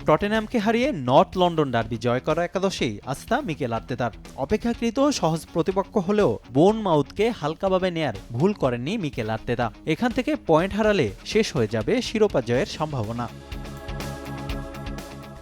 টটেনহ্যামকে হারিয়ে north London derby জয় করা একাদশেই আস্থা মিকেল আর্তেতার। অপেক্ষাকৃত সহজ প্রতিপক্ষ হলেও বোর্নমাউথকে হালকাভাবে নেয়ার ভুল করেননি মিকেল আর্তেতা। এখান থেকে পয়েন্ট হারালে শেষ হয়ে যাবে শিরোপা জয়ের সম্ভাবনা।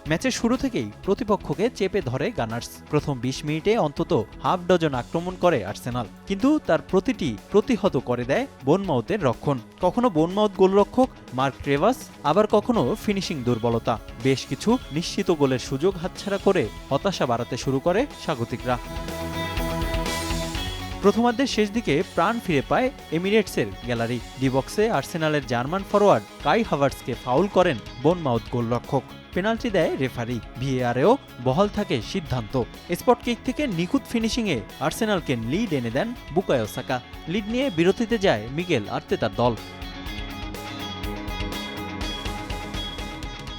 ম্যাচের শুরু থেকেই প্রতিপক্ষকে চেপে ধরে গানার্স। প্রথম ২০ মিনিটে অন্তত হাফ ডজন আক্রমণ করে আর্সেনাল, কিন্তু তার প্রতিটি প্রতিহত করে দেয় বোর্নমাউথের রক্ষণ। কখনো বোর্নমাউথ গোলরক্ষক মার্ক ট্রেভাস, আবার কখনো ফিনিশিং দুর্বলতা। বেশ কিছু নিশ্চিত গোলের সুযোগ হাতছাড়া করে হতাশা বাড়াতে শুরু করে স্বাগতিকরা। প্রথমার্ধের শেষ দিকে প্রাণ ফিরে পায় এমিরেটসের গ্যালারি। ডি বক্সে আর্সেনালের জার্মান ফরোয়ার্ড কাই হাভার্টসকে ফাউল করেন বোর্নমাউথ গোলরক্ষক। পেনাল্টি দেয় রেফারি। ভিএআরেও বহাল থাকে সিদ্ধান্ত। স্পট কিক থেকে নিখুঁত ফিনিশিংয়ে আর্সেনালকে লিড এনে দেন বুকায়ো সাকা। লিড নিয়ে বিরতিতে যায় মিকেল আর্তেতার দল।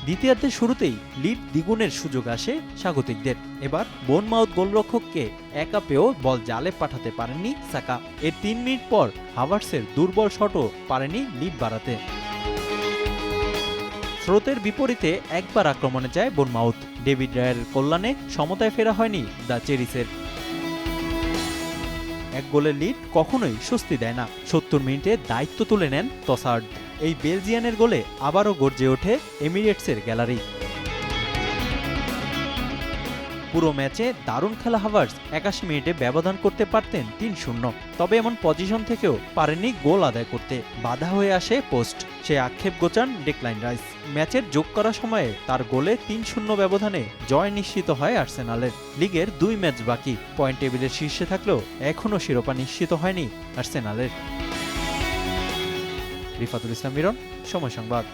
দ্বিতীয়ার্ধের শুরুতেই লিড দ্বিগুণের সুযোগ আসে স্বাগতিকদের। এবার বোর্নমাউথ গোলরক্ষককে একা পেয়েও বল জালে পাঠাতে পারেননি সাকা। এর ৩ মিনিট পর হাভার্টসের দুর্বল শটও পারেনি লিড বাড়াতে। স্রোতের বিপরীতে একবার আক্রমণে যায় বোর্নমাউথ। ডেভিড রায়ের কল্যাণে সমতায় ফেরা হয়নি দ্য চেরিসের। এক গোলের লিড কখনোই স্বস্তি দেয় না। ৭০ মিনিটে দায়িত্ব তুলে নেন টসার্ড। এই বেলজিয়ানের গোলে আবারও গর্জে ওঠে এমিরেটসের গ্যালারি। পুরো ম্যাচে দারুণ খেলা হাভার্টস ৮১ মিনিটে ব্যবধান করতে পারতেন ৩-০। তবে এমন পজিশন থেকেও পারেননি গোল আদায় করতে। বাধা হয়ে আসে পোস্ট। সে আক্ষেপ গোচান ডেকলাইন রাইস। ম্যাচের যোগ করা সময়ে তার গোলে ৩-০ ব্যবধানে জয় নিশ্চিত হয় আর্সেনালের। লিগের ২ ম্যাচ বাকি। পয়েন্ট টেবিলের শীর্ষে থাকলেও এখনও শিরোপা নিশ্চিত হয়নি আর্সেনালের। রিফাতুল ইসলাম মিরন, সময় সংবাদ।